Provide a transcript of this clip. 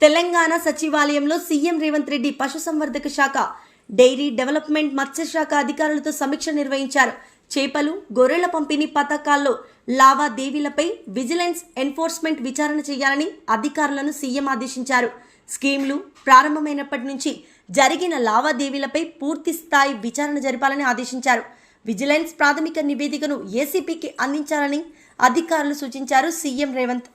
తెలంగాణ సచివాలయంలో సీఎం రేవంత్ రెడ్డి పశుసంవర్ధక శాఖ, డైరీ డెవలప్మెంట్, మత్స్యశాఖ అధికారులతో సమీక్ష నిర్వహించారు. చేపలు, గొర్రెల పంపిణీ పథకాల్లో లావాదేవీలపై విజిలెన్స్ ఎన్ఫోర్స్మెంట్ విచారణ చేయాలని అధికారులను సీఎం ఆదేశించారు. స్కీమ్లు ప్రారంభమైనప్పటి నుంచి జరిగిన లావాదేవీలపై పూర్తి స్థాయి విచారణ జరపాలని ఆదేశించారు. విజిలెన్స్ ప్రాథమిక నివేదికను ఏసీపీకి అందించాలని అధికారులు సూచించారు. సీఎం రేవంత్